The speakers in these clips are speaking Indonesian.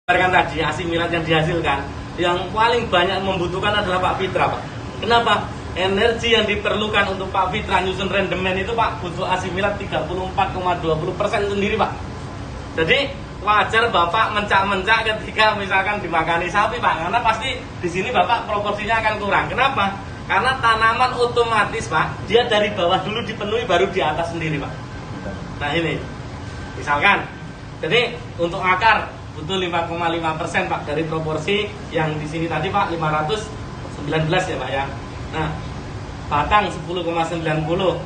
Tadi asimilat yang dihasilkan, yang paling banyak membutuhkan adalah Pak Fitra, Pak. Kenapa? Energi yang diperlukan untuk Pak Fitra nyusun rendemen itu, Pak, butuh asimilat 34,20% sendiri, Pak. Jadi wajar Bapak mencak-mencak ketika misalkan dimakani sapi, Pak, karena pasti di sini Bapak proporsinya akan kurang. Kenapa? Karena tanaman otomatis, Pak, dia dari bawah dulu dipenuhi baru di atas sendiri, Pak. Nah ini, misalkan, jadi untuk akar butuh 5,5% Pak dari proporsi yang di sini tadi, Pak, 519 ya, Pak ya. Nah, batang 10,90,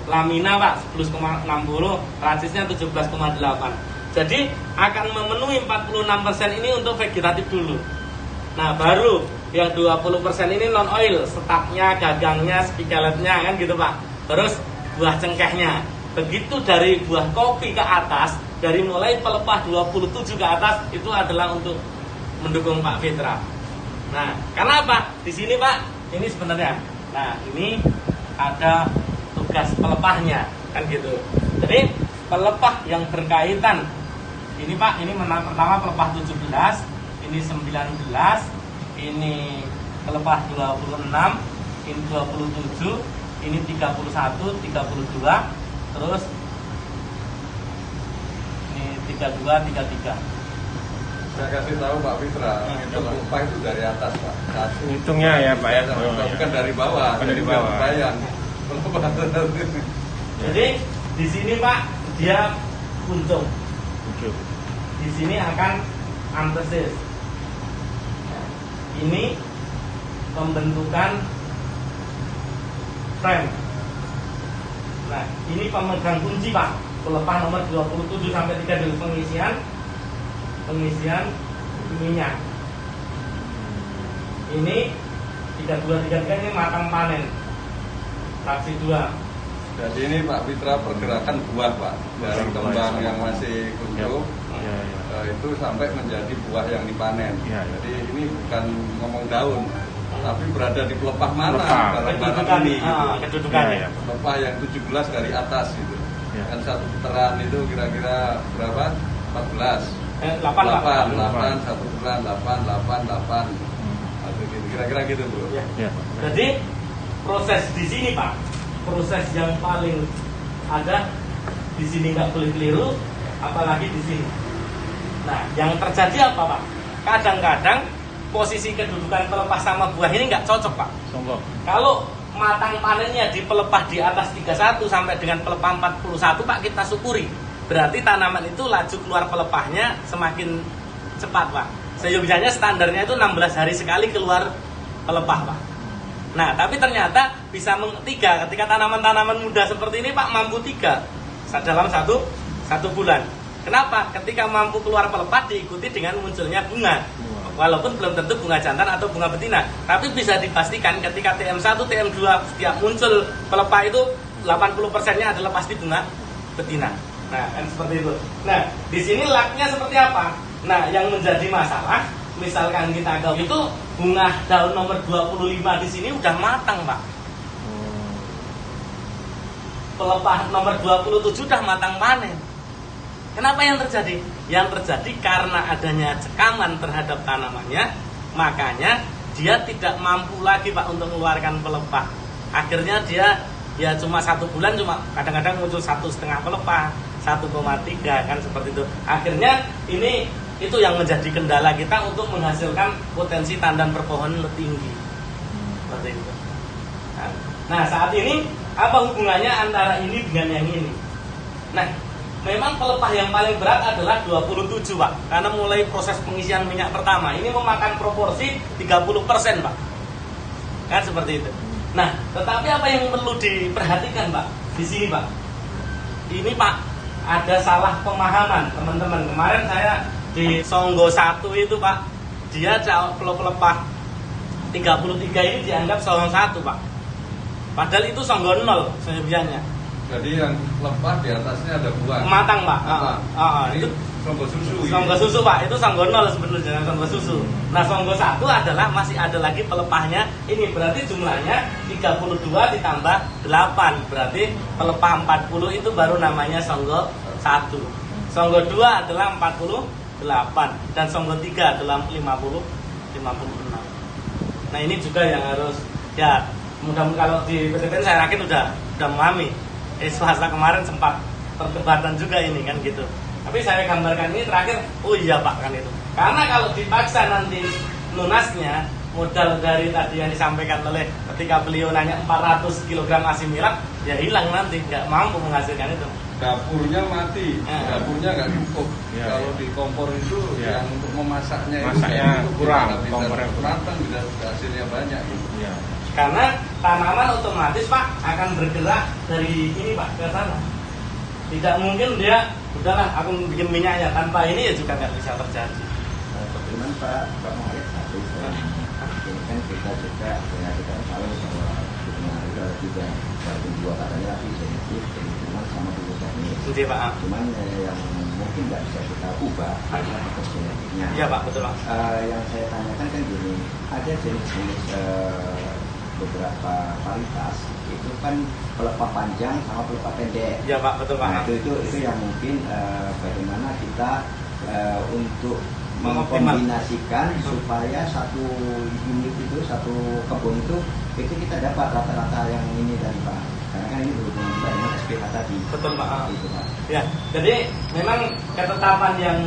lamina, Pak, 11,60, rasisnya 17,8. Jadi akan memenuhi 46% ini untuk vegetatif dulu. Nah, baru yang 20% ini non oil, setaknya, gagangnya, spikeletnya, kan gitu, Pak. Terus buah cengkehnya. Begitu dari buah kopi ke atas, dari mulai pelepah 27 ke atas itu adalah untuk mendukung Pak Fitra. Nah, karena apa? Di sini, Pak, ini sebenarnya. Nah, ini ada tugas pelepahnya, kan gitu. Jadi pelepah yang berkaitan ini, Pak, ini pertama pelepah 17, ini 19, ini pelepah 26, ini 27, ini 31, 32, terus 32, 33. Saya kasih tahu Pak Fitra, itu pelepah itu dari atas, Pak. Satu. Hitungnya ya, Pak ya. Bukan dari bawah. Bukan dari bawah. Bayang. Jadi di sini, Pak, dia puncung. Di sini akan antesis. Ini pembentukan frame. Nah, ini pemegang kunci, Pak. Pelepah nomor 27 sampai 3 pengisian minyak. Ini 32, 33 ini matang panen. Saksi 2. Jadi ini Pak Fitra pergerakan buah, Pak, dari kembang yang masih kuncup itu sampai menjadi buah yang dipanen. Jadi ini bukan ngomong daun, tapi berada di pelepah mana barang-barang ini. Kedudukannya. Pelepah yang 17 dari atas gitu. Kan satu putaran itu kira-kira berapa? 14. 8, satu putaran 8. Kira-kira gitu, Bro. Ya. Jadi proses di sini, Pak, proses yang paling ada di sini nggak boleh keliru, apalagi di sini. Nah, yang terjadi apa, Pak? Kadang-kadang posisi kedudukan pelepah sama buah ini nggak cocok, Pak. Kalau matang panennya di pelepah di atas 31 sampai dengan pelepah 41, Pak, kita syukuri. Berarti tanaman itu laju keluar pelepahnya semakin cepat, Pak. Seyogianya standarnya itu 16 hari sekali keluar pelepah, Pak. Nah, tapi ternyata bisa 3 ketika tanaman-tanaman muda seperti ini, Pak, mampu 3 dalam satu bulan. Kenapa? Ketika mampu keluar pelepah diikuti dengan munculnya bunga. Walaupun belum tentu bunga jantan atau bunga betina, tapi bisa dipastikan ketika TM1, TM2 setiap muncul pelepah itu 80%-nya adalah pasti bunga betina. Nah, kan seperti itu. Nah, di sini laknya seperti apa? Nah, yang menjadi masalah, misalkan kita tahu itu bunga daun nomor 25 di sini udah matang, Pak. Pelepah nomor 27 udah matang panen. Kenapa yang terjadi? Yang terjadi karena adanya cekaman terhadap tanamannya, makanya dia tidak mampu lagi, Pak, untuk mengeluarkan pelepah. Akhirnya dia ya cuma 1 bulan cuma kadang-kadang muncul 1,5 pelepah, 1,3 kan seperti itu. Akhirnya itu yang menjadi kendala kita untuk menghasilkan potensi tandan perpohonan lebih tinggi. Seperti itu. Nah, saat ini apa hubungannya antara ini dengan yang ini? Nah, memang pelepah yang paling berat adalah 27, Pak. Karena mulai proses pengisian minyak pertama ini memakan proporsi 30%, Pak. Kan seperti itu. Nah, tetapi apa yang perlu diperhatikan, Pak? Di sini, Pak. Ini, Pak, ada salah pemahaman, teman-teman. Kemarin saya di Songgo 1 itu, Pak, dia pelepah 33 ini dianggap Songgo 1, Pak. Padahal itu Songgo 0 sebenarnya. Jadi yang lepah di atasnya ada buah. Matang, Pak. Itu songgo susu. Songgo susu, Pak. Itu Songgo 0 sebenarnya, Songgo susu. Nah, Songgo 1 adalah masih ada lagi pelepahnya. Ini berarti jumlahnya 32 ditambah 8. Berarti pelepah 40 itu baru namanya Songgo 1. Songgo 2 adalah 40 dan Songgo 3 dalam 56. Nah ini juga yang harus ya mudah-mudahan kalau di PTN saya yakin udah memahami. Selasa kemarin sempat perdebatan juga ini kan gitu. Tapi saya gambarkan ini terakhir, oh iya Pak kan itu. Karena kalau dipaksa nanti lunasnya modal dari tadi yang disampaikan oleh ketika beliau nanya 400 kg asimilat ya hilang nanti, nggak mampu menghasilkan itu. Dapurnya mati, dapurnya nggak cukup. Kalau di kompor itu yang untuk memasaknya itu kurang, kompornya matang bisa hasilnya banyak. Karena tanaman otomatis Pak akan bergerak dari ini Pak ke sana. Tidak mungkin dia udahlah aku bikin minyaknya, tanpa ini ya juga nggak bisa terjadi. Bagaimana Pak Muhammad satu ini kan kita juga kita tahu bahwa hubungan itu ada tiga, dua katanya lagi genetik, lingkungan sama dulu teknis. Pak. Cuman yang mungkin nggak bisa kita ubah adalah faktor genetiknya. Iya Pak, betul Pak. Yang saya tanyakan kan gini, ada jenis-jenis beberapa varietas itu kan pelepah panjang sama pelepah pendek. Iya Pak, betul Pak. Nah, itu yang mungkin bagaimana kita untuk mengkombinasikan supaya satu unit itu, satu kebun itu kita dapat rata-rata yang ini tadi Pak. Karena kan ini berhubungan juga dengan SPH tadi. Betul Pak. Itu, Pak. Ya, jadi memang ketetapan yang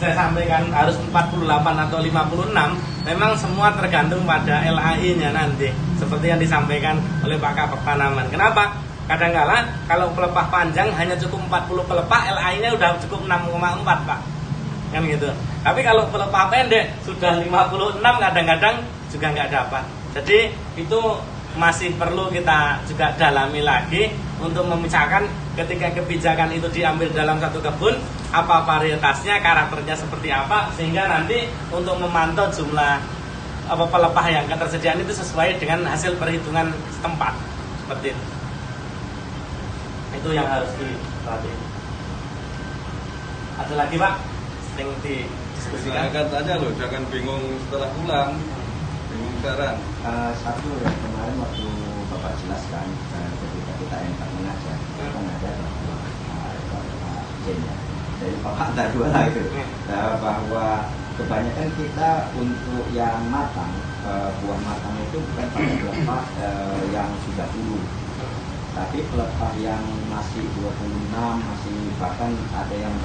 saya sampaikan harus 48 atau 56 memang semua tergantung pada LAI-nya nanti. Seperti yang disampaikan oleh Pak Kabak Tanaman. Kenapa? Kadang-kala kalau pelepah panjang hanya cukup 40 pelepah, LAI-nya udah cukup 6,4 Pak. Kan gitu. Tapi kalau pelepah pendek sudah 56 kadang-kadang juga nggak dapat. Jadi itu masih perlu kita juga dalami lagi untuk memisahkan ketika kebijakan itu diambil dalam satu kebun, apa varietasnya, karakternya seperti apa, sehingga nanti untuk memantau jumlah pelepah yang ketersediaan itu sesuai dengan hasil perhitungan setempat seperti itu. Itu yang harus diperhatikan. Ada lagi Pak? Yang didiskusikan? Silakan aja loh, jangan bingung setelah pulang. Bingung sekarang. Satu yang kemarin waktu Bapak jelaskan ketika kita yang mengajar, kan ada Pak Jen ya, dari Bapak antar dua lah itu, bahwa kebanyakan kita untuk yang matang, buah matang itu bukan pada pelepah yang sudah dulu, tapi pelepah yang masih 26, masih bahkan ada yang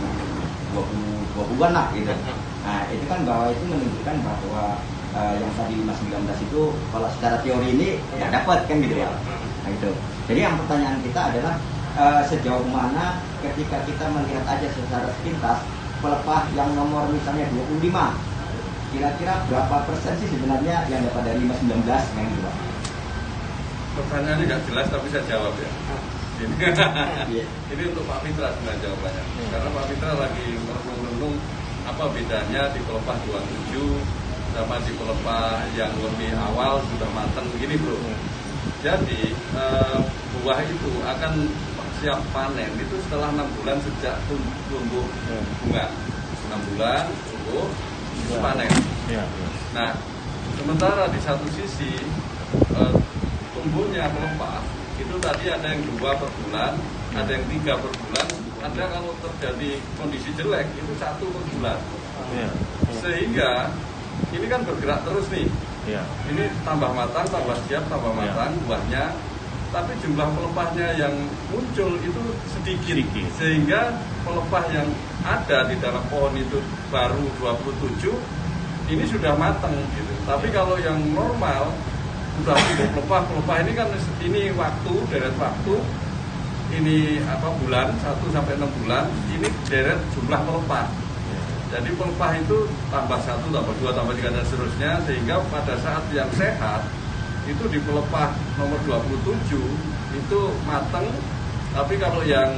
20-an lah gitu. Nah itu kan bahwa itu menunjukkan bahwa yang tadi 519 itu kalau secara teori ini ya dapat kan gitu ya. Nah itu. Jadi yang pertanyaan kita adalah sejauh mana ketika kita melihat aja secara sepintas pelepah yang nomor misalnya 25, kira-kira berapa persen sih sebenarnya yang dapat dari 519 yang gitu Pak? Pertanyaannya nggak jelas tapi saya jawab ya. Ini untuk Pak Fitra sebenarnya jawabannya. Karena Pak Fitra lagi merenung-renung apa bedanya di pelepah 27 sama di pelepah yang lebih awal sudah matang begini bro. Jadi buah itu akan siap panen itu setelah 6 bulan sejak tumbuh bunga. 6 bulan tumbuh itu panen. Nah sementara di satu sisi tumbuhnya pelepah itu tadi ada yang 2 per bulan, ada yang 3 per bulan, ada kalau terjadi kondisi jelek itu 1 per bulan. Sehingga ini kan bergerak terus nih. Ini tambah matang, tambah siap, tambah matang buahnya. Tapi jumlah pelepahnya yang muncul itu sedikit. Sehingga pelepah yang ada di dalam pohon itu baru 27, ini sudah matang gitu. Tapi kalau yang normal sudah pelepah ini kan ini waktu, deret waktu. Ini bulan 1 sampai 6 bulan, ini deret jumlah pelepah. Jadi pelepah itu tambah 1, tambah 2, tambah 3 dan seterusnya, sehingga pada saat yang sehat itu di pelepah nomor 27 itu matang. Tapi kalau yang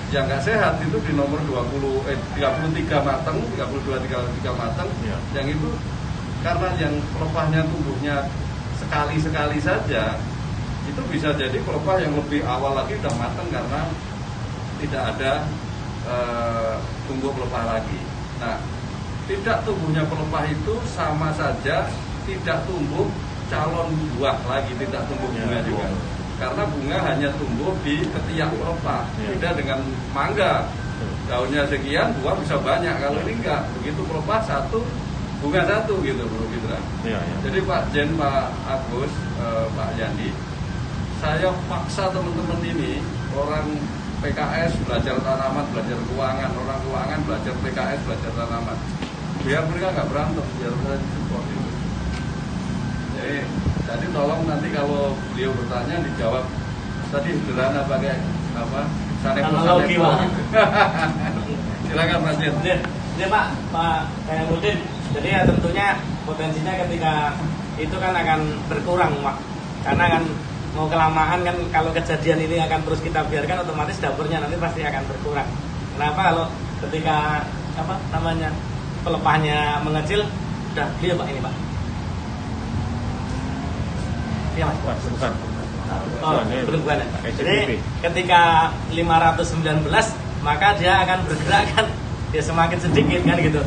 nggak sehat itu di nomor 33 matang, 32, 33 matang. Yang itu karena yang pelepahnya tumbuhnya sekali-sekali saja, itu bisa jadi pelepah yang lebih awal lagi udah matang karena tidak ada tumbuh pelepah lagi. Nah, tidak tumbuhnya pelepah itu sama saja tidak tumbuh calon buah lagi, tidak tumbuh bunga juga. Karena bunga hanya tumbuh di ketiak pelepah. Beda dengan mangga. daunnya sekian, buah bisa banyak. Kalau ini enggak, begitu melepas satu, bunga satu gitu Bro Fitra. Jadi Pak Jen, Pak Agus, Pak Yandi, saya paksa teman-teman ini, orang PKS belajar tanaman, belajar keuangan, orang keuangan belajar PKS, belajar tanaman. Biar mereka nggak berantem, biar mereka support itu. Jadi tolong nanti kalau beliau bertanya dijawab tadi sederhana pakai apa? Analogi, Pak. Silakan Mas Jen. Ini Pak Kayamudin. Jadi ya tentunya potensinya ketika itu kan akan berkurang, Pak. Karena kan mau kelamaan kan kalau kejadian ini akan terus kita biarkan, otomatis dapurnya nanti pasti akan berkurang. Kenapa? Kalau ketika apa namanya pelepahnya mengecil, udah clear Pak ini Pak. Iya Mas. Bukan. Oh, belum bukan. Jadi ketika 519 maka dia akan bergerak kan ya semakin sedikit kan gitu.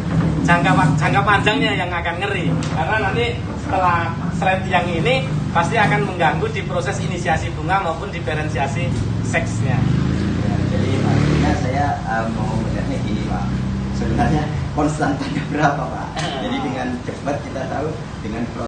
Jangka panjangnya yang akan ngeri karena nanti setelah slide yang ini pasti akan mengganggu di proses inisiasi bunga maupun diferensiasi seksnya. Ya, jadi maksudnya saya mau melihatnya gini Pak, sebenarnya konstantannya berapa Pak? Jadi dengan cepat kita tahu dengan